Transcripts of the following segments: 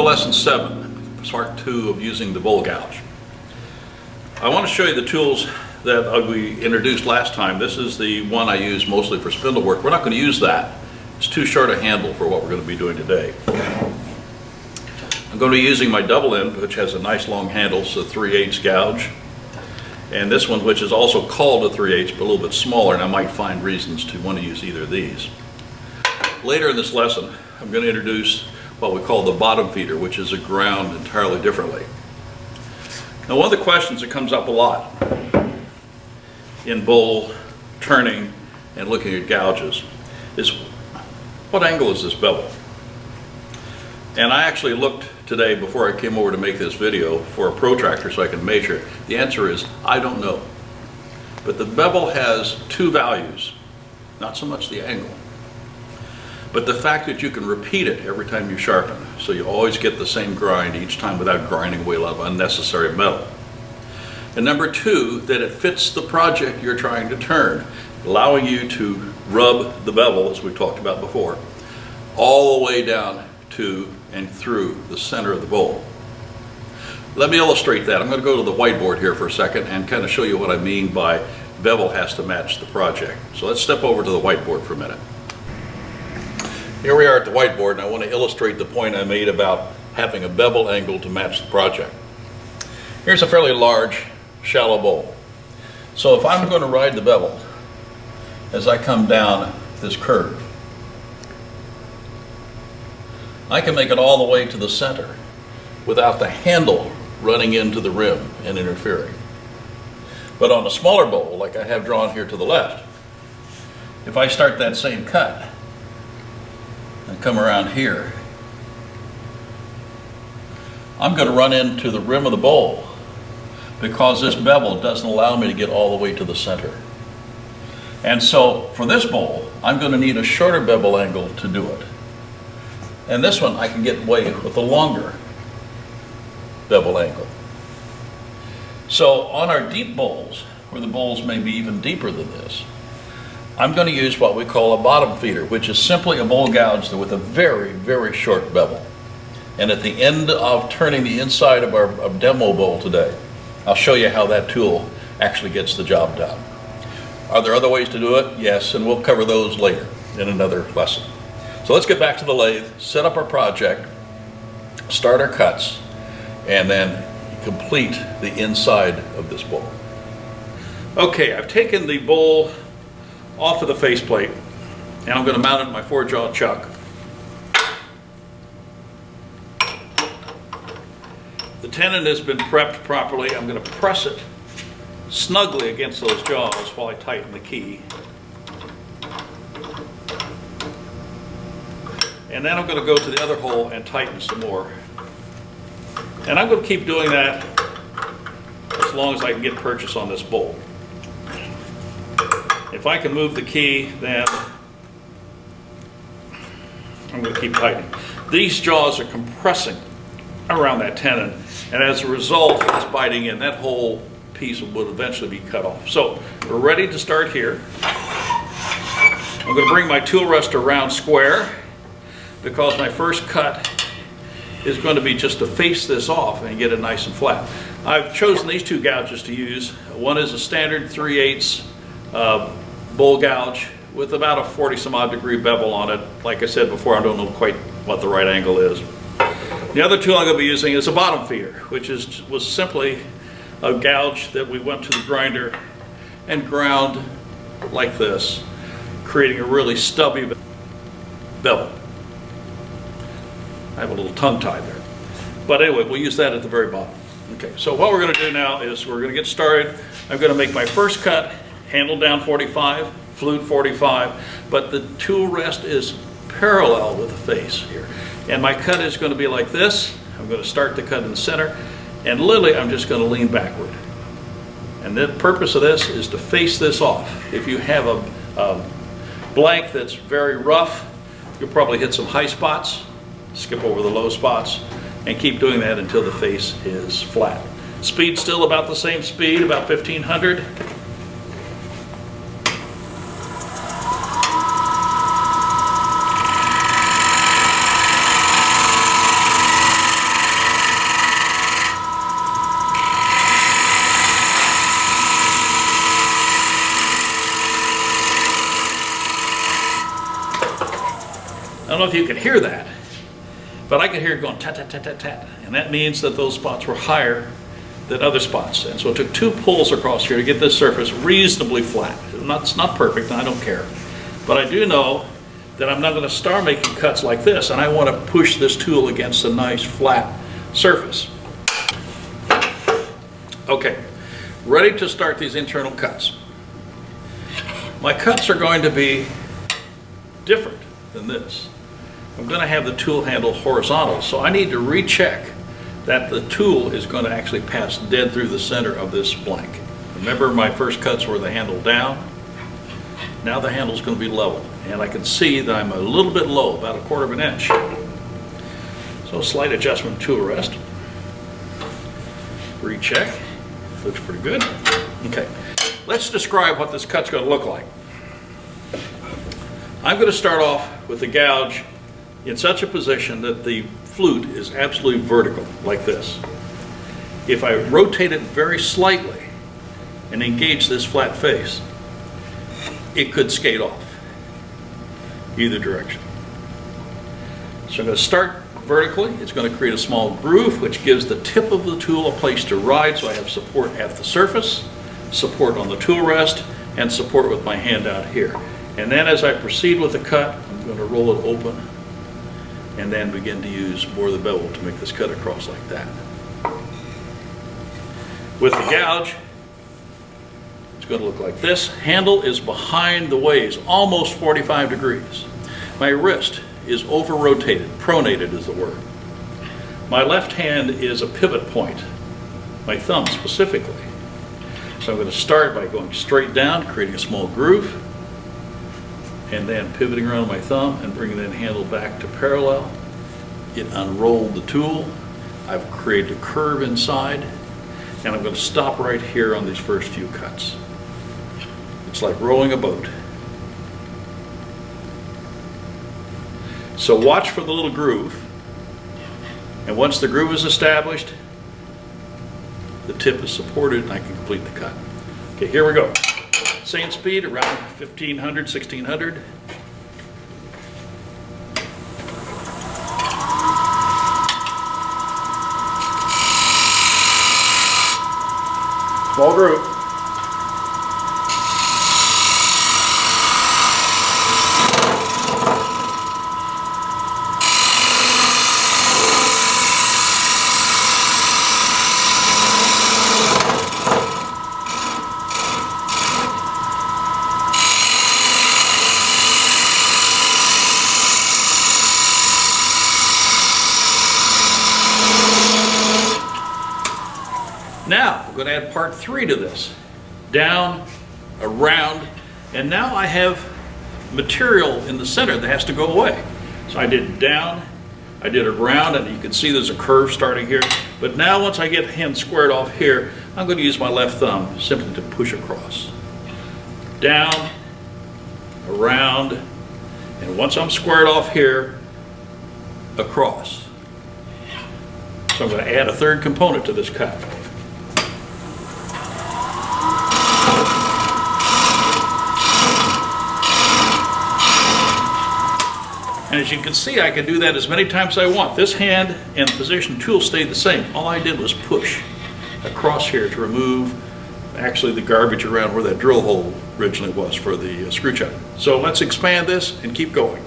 lesson 7, part 2 of using the bowl gouge. I want to show you the tools that we introduced last time. This is the one I use mostly for spindle work. We're not going to use that. It's too short a handle for what we're going to be doing today. I'm going to be using my double end, which has a nice long handle, it's a 3/8 gouge. And this one, which is also called a 3/8, but a little bit smaller, and I might find reasons to want to use either of these. Later in this lesson, I'm going to introduce what we call the bottom feeder, which is ground entirely differently. Now, one of the questions that comes up a lot in bowl turning and looking at gouges is, what angle is this bevel? And I actually looked today before I came over to make this video for a protractor so I can measure. The answer is, I don't know. But the bevel has two values, not so much the angle, but the fact that you can repeat it every time you sharpen. So you always get the same grind each time without grinding away a lot of unnecessary metal. And number two, that it fits the project you're trying to turn, allowing you to rub the bevel, as we talked about before, all the way down to and through the center of the bowl. Let me illustrate that. I'm going to go to the whiteboard here for a second and kind of show you what I mean by bevel has to match the project. So let's step over to the whiteboard for a minute. Here we are at the whiteboard, and I want to illustrate the point I made about having a bevel angle to match the project. Here's a fairly large, shallow bowl. So if I'm going to ride the bevel as I come down this curve, I can make it all the way to the center without the handle running into the rim and interfering. But on a smaller bowl, like I have drawn here to the left, if I start that same cut and come around here, I'm going to run into the rim of the bowl because this bevel doesn't allow me to get all the way to the center. And so for this bowl, I'm going to need a shorter bevel angle to do it. And this one I can get away with a longer bevel angle. So on our deep bowls, where the bowls may be even deeper than this, I'm going to use what we call a bottom feeder, which is simply a bowl gouge with a very, very short bevel. And at the end of turning the inside of our demo bowl today, I'll show you how that tool actually gets the job done. Are there other ways to do it? Yes, and we'll cover those later in another lesson. So let's get back to the lathe, set up our project, start our cuts, and then complete the inside of this bowl. Okay, I've taken the bowl off of the faceplate, and I'm going to mount it in my 4-jaw chuck. The tenon has been prepped properly. I'm going to press it snugly against those jaws while I tighten the key. And then I'm going to go to the other hole and tighten some more. And I'm going to keep doing that as long as I can get purchase on this bowl. If I can move the key, then I'm going to keep tightening. These jaws are compressing around that tenon, and as a result, it's biting in. That whole piece would eventually be cut off. So we're ready to start here. I'm going to bring my tool rest around square, because my first cut is going to be just to face this off and get it nice and flat. I've chosen these two gouges to use. One is a standard 3/8 bowl gouge with about a 40-some-odd degree bevel on it. Like I said before, I don't know quite what the right angle is. The other tool I'm going to be using is a bottom feeder, which was simply a gouge that we went to the grinder and ground like this, creating a really stubby bevel. I have a little tongue tie there. But anyway, we'll use that at the very bottom. Okay, so what we're going to do now is we're going to get started. I'm going to make my first cut, handle down 45, flute 45, but the tool rest is parallel with the face here. And my cut is going to be like this. I'm going to start the cut in the center, and literally I'm just going to lean backward. And the purpose of this is to face this off. If you have a blank that's very rough, you'll probably hit some high spots. Skip over the low spots and keep doing that until the face is flat. Speed still about the same speed, about 1500. don't know if you can hear that, but I could hear it going tat, tat, tat, tat, tat. And that means that those spots were higher than other spots. And so it took 2 pulls across here to get this surface reasonably flat. It's not perfect, and I don't care. But I do know that I'm not going to start making cuts like this, and I want to push this tool against a nice flat surface. Okay, ready to start these internal cuts. My cuts are going to be different than this. I'm going to have the tool handle horizontal, so I need to recheck that the tool is going to actually pass dead through the center of this blank. Remember, my first cuts were the handle down. Now the handle is going to be level, and I can see that I'm a little bit low, about 1/4 inch. So slight adjustment, tool rest. Recheck. Looks pretty good. Okay, let's describe what this cut's going to look like. I'm going to start off with the gouge in such a position that the flute is absolutely vertical, like this. If I rotate it very slightly and engage this flat face, it could skate off either direction. So I'm going to start vertically. It's going to create a small groove, which gives the tip of the tool a place to ride, so I have support at the surface, support on the tool rest, and support with my hand out here. And then as I proceed with the cut, I'm going to roll it open and then begin to use more of the bevel to make this cut across like that. With the gouge, it's going to look like this. Handle is behind the ways, almost 45 degrees. My wrist is over-rotated, pronated is the word. My left hand is a pivot point, my thumb specifically. So I'm going to start by going straight down, creating a small groove, and then pivoting around my thumb and bringing that handle back to parallel. It unrolled the tool. I've created a curve inside, and I'm going to stop right here on these first few cuts. It's like rowing a boat. So watch for the little groove, and once the groove is established, the tip is supported and I can complete the cut. Okay, here we go. Same speed, around 1500, 1600. Small groove. Now, we're going to add part 3 to this. Down, around, and now I have material in the center that has to go away. So I did down, I did around, and you can see there's a curve starting here. But now once I get him squared off here, I'm going to use my left thumb simply to push across. Down, around, and once I'm squared off here, across. So I'm going to add a 3rd component to this cut. And as you can see, I can do that as many times as I want. This hand and position tool stayed the same. All I did was push across here to remove actually the garbage around where that drill hole originally was for the screw chuck. So let's expand this and keep going.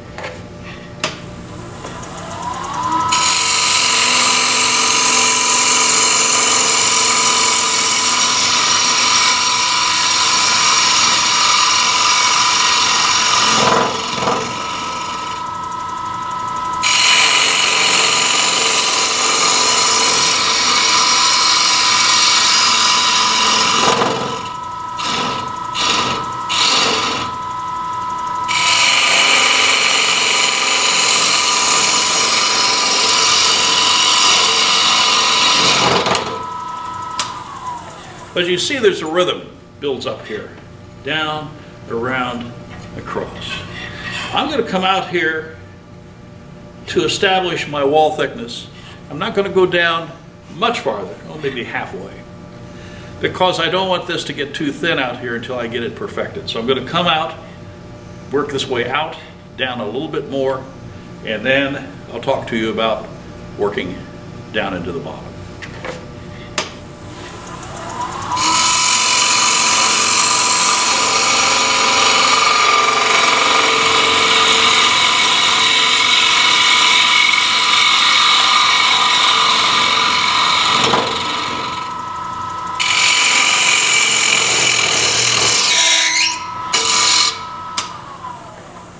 But you see there's a rhythm builds up here. Down, around, across. I'm going to come out here to establish my wall thickness. I'm not going to go down much farther, maybe halfway, because I don't want this to get too thin out here until I get it perfected. So I'm going to come out, work this way out, down a little bit more, and then I'll talk to you about working down into the bottom.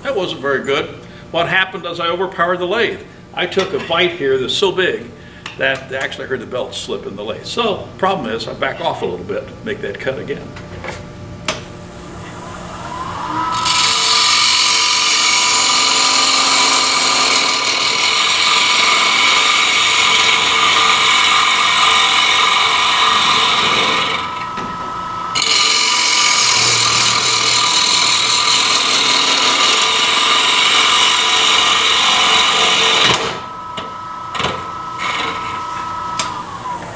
That wasn't very good. What happened is I overpowered the lathe. I took a bite here that's so big that I actually heard the belt slip in the lathe. So problem is I back off a little bit to make that cut again.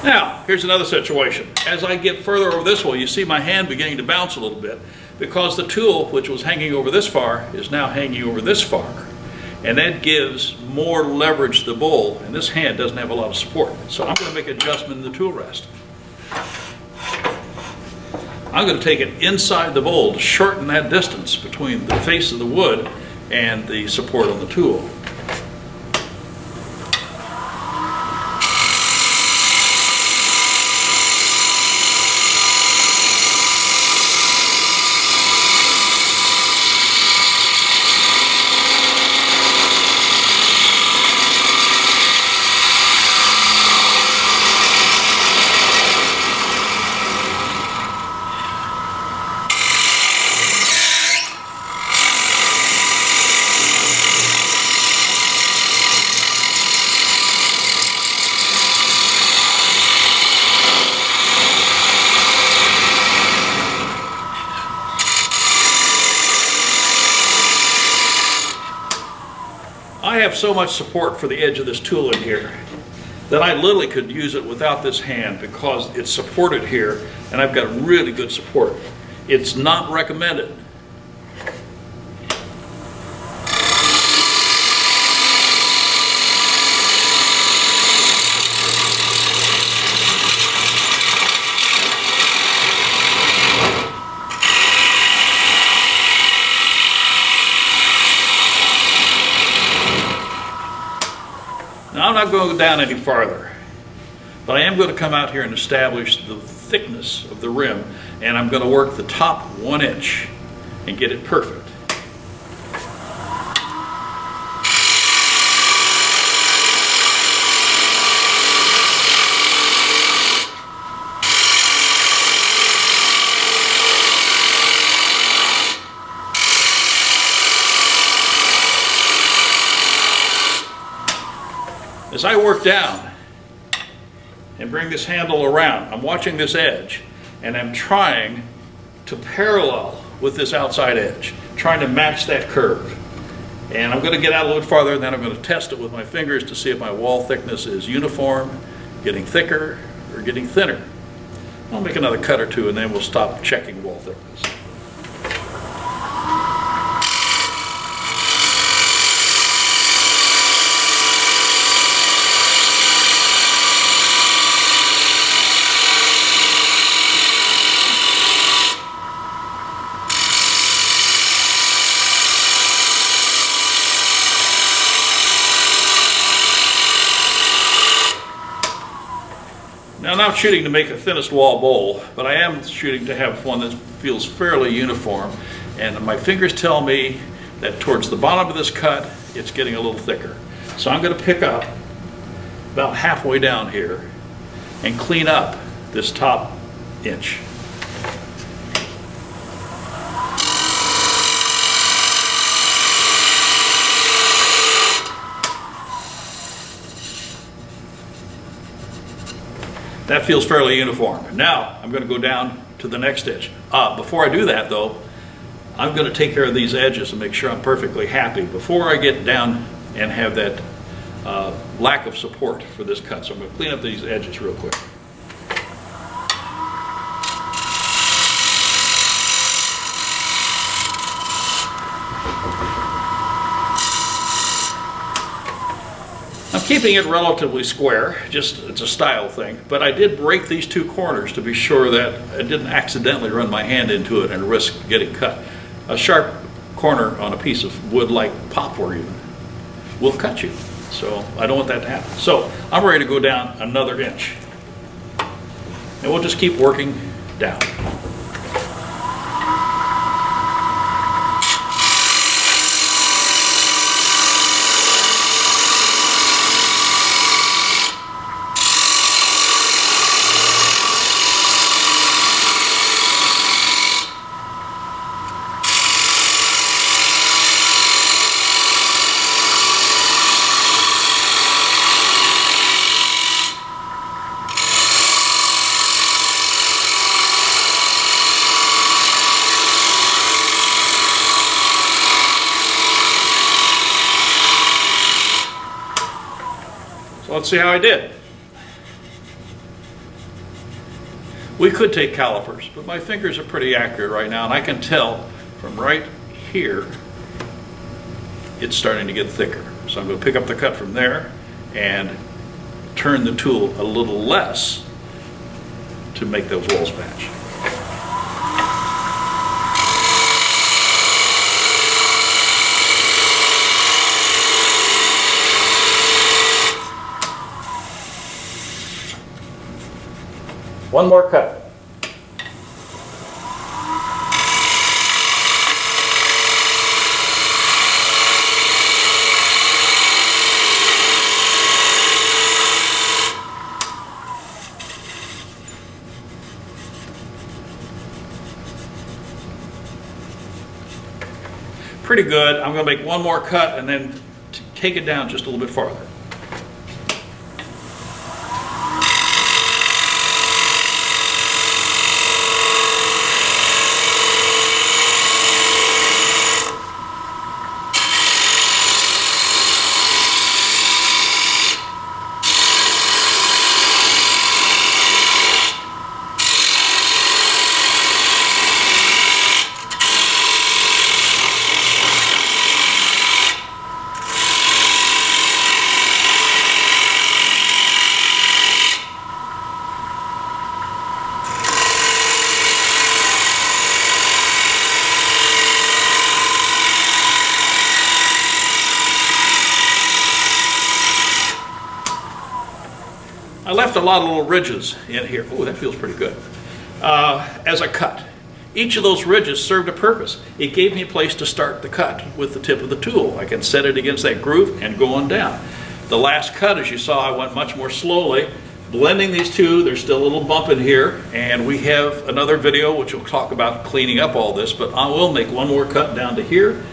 Now, here's another situation. As I get further over this way, you see my hand beginning to bounce a little bit because the tool, which was hanging over this far, is now hanging over this far. And that gives more leverage to the bowl, and this hand doesn't have a lot of support. So I'm going to make an adjustment in the tool rest. I'm going to take it inside the bowl to shorten that distance between the face of the wood and the support on the tool. I have so much support for the edge of this tool in here that I literally could use it without this hand because it's supported here and I've got really good support. It's not recommended. Now, I'm not going to go down any farther, but I am going to come out here and establish the thickness of the rim, and I'm going to work the top 1 inch and get it perfect. As I work down and bring this handle around, I'm watching this edge and I'm trying to parallel with this outside edge, trying to match that curve. And I'm going to get out a little farther and then I'm going to test it with my fingers to see if my wall thickness is uniform, getting thicker, or getting thinner. I'll make another cut or two and then we'll stop checking wall thickness. Now, I'm not shooting to make a thinnest wall bowl, but I am shooting to have one that feels fairly uniform. And my fingers tell me that towards the bottom of this cut, it's getting a little thicker. So I'm going to pick up about halfway down here and clean up this top inch. That feels fairly uniform. Now I'm going to go down to the next edge. Before I do that though, I'm going to take care of these edges and make sure I'm perfectly happy before I get down and have that lack of support for this cut. So I'm going to clean up these edges real quick. I'm keeping it relatively square, just it's a style thing, but I did break these two corners to be sure that I didn't accidentally run my hand into it and risk getting cut. A sharp corner on a piece of wood like poplar even will cut you, so I don't want that to happen. So I'm ready to go down another inch, and we'll just keep working down. So let's see how I did. We could take calipers, but my fingers are pretty accurate right now, and I can tell from right here it's starting to get thicker. So I'm going to pick up the cut from there and turn the tool a little less to make those walls match. One more cut. Pretty good. I'm going to make one more cut and then take it down just a little bit farther. I left a lot of little ridges in here. Oh, that feels pretty good. As a cut. Each of those ridges served a purpose. It gave me a place to start the cut with the tip of the tool. I can set it against that groove and go on down. The last cut, as you saw, I went much more slowly. Blending these two, there's still a little bump in here, and we have another video which will talk about cleaning up all this, but I will make one more cut down to here,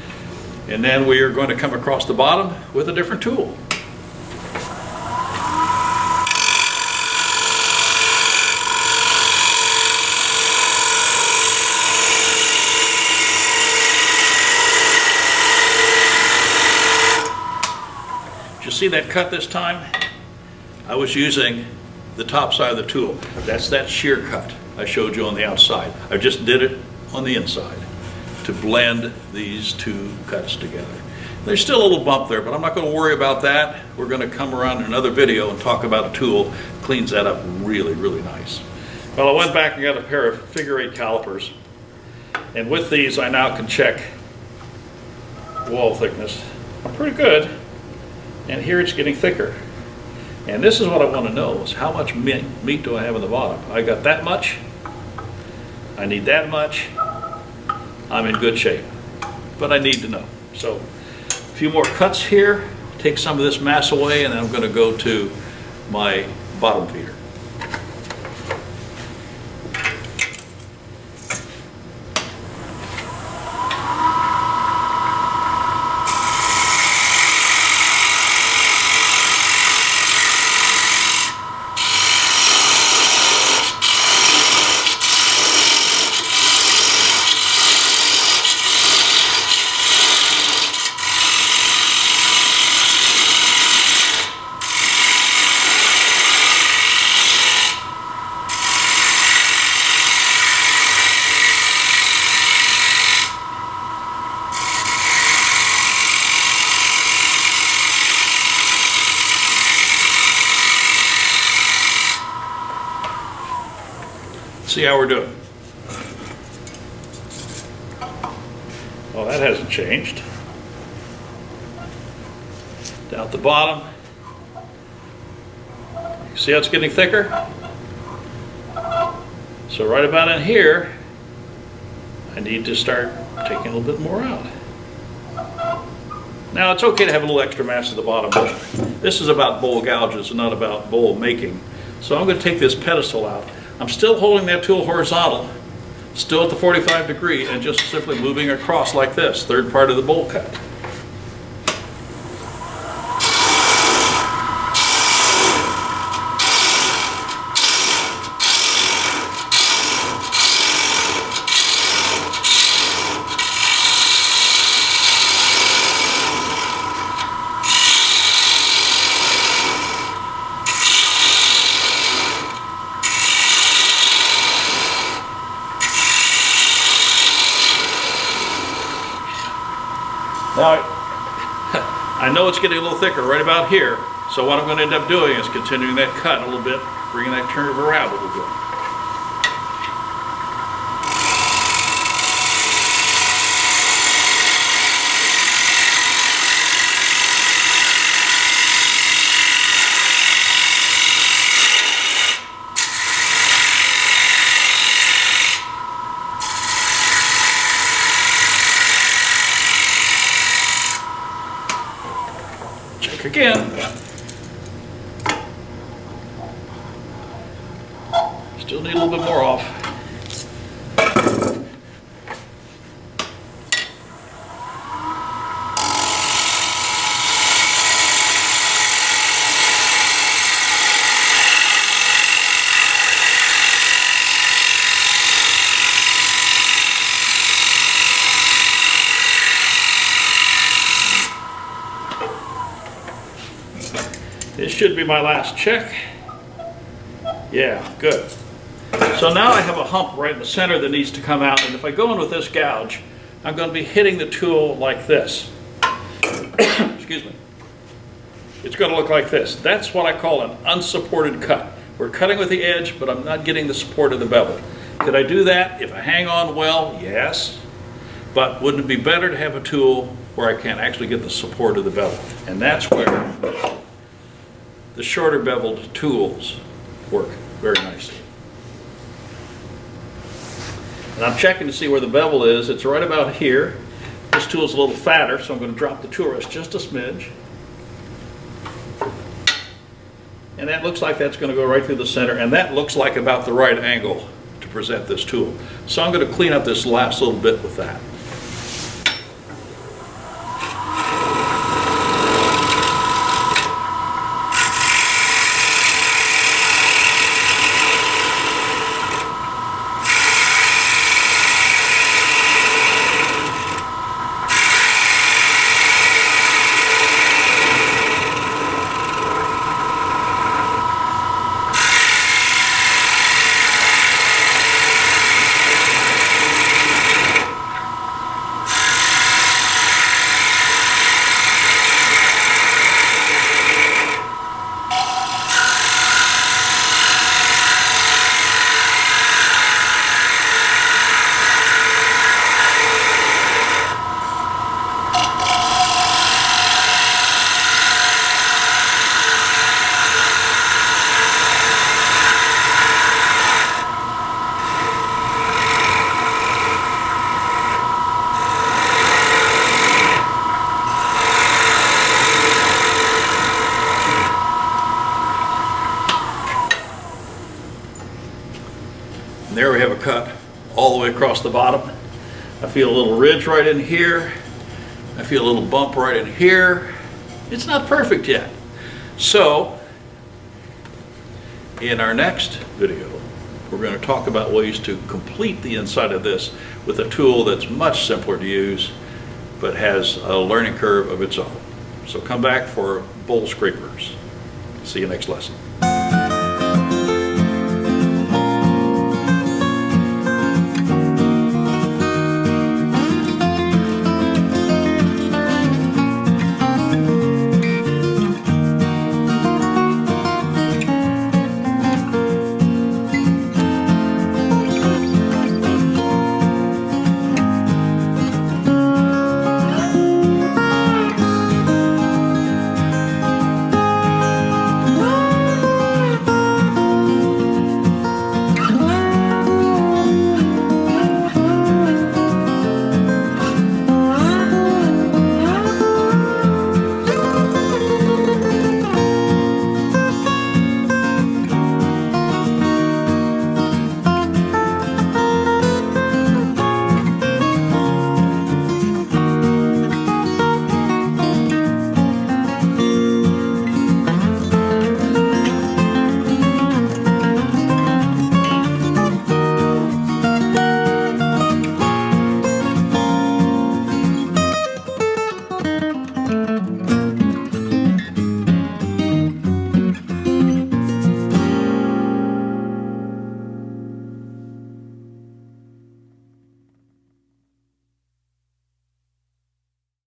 and then we are going to come across the bottom with a different tool. You see that cut this time? I was using the top side of the tool. That's that shear cut I showed you on the outside. I just did it on the inside to blend these two cuts together. There's still a little bump there, but I'm not going to worry about that. We're going to come around in another video and talk about a tool that cleans that up really, really nice. Well, I went back and got a pair of figure-8 calipers, and with these I now can check wall thickness. Pretty good. And here it's getting thicker. And this is what I want to know, is how much meat do I have in the bottom? I got that much. I need that much. I'm in good shape. But I need to know. So a few more cuts here, take some of this mass away, and then I'm going to go to my bottom feeder. see how we're doing. Well, that hasn't changed. Down at the bottom. See how it's getting thicker? So right about in here, I need to start taking a little bit more out. Now it's okay to have a little extra mass at the bottom, but this is about bowl gouges and not about bowl making. So I'm going to take this pedestal out. I'm still holding that tool horizontal, still at the 45 degree, and just simply moving across like this, third part of the bowl cut. Now, I know it's getting a little thicker right about here, so what I'm going to end up doing is continuing that cut a little bit, bringing that curve around a little bit. Again. Still need a little bit more off. This should be my last check. Yeah, good. So now I have a hump right in the center that needs to come out, and if I go in with this gouge, I'm going to be hitting the tool like this. Excuse me. It's going to look like this. That's what I call an unsupported cut. We're cutting with the edge, but I'm not getting the support of the bevel. Could I do that if I hang on well? Yes. But wouldn't it be better to have a tool where I can actually get the support of the bevel? And that's where the shorter beveled tools work very nicely. And I'm checking to see where the bevel is. It's right about here. This tool's a little fatter, so I'm going to drop the tool rest just a smidge. And that looks like that's going to go right through the center, and that looks like about the right angle to present this tool. So I'm going to clean up this last little bit with that. And there we have a cut all the way across the bottom. I feel a little ridge right in here. I feel a little bump right in here. It's not perfect yet. So, in our next video, we're going to talk about ways to complete the inside of this with a tool that's much simpler to use, but has a learning curve of its own. So come back for bowl scrapers. See you next lesson.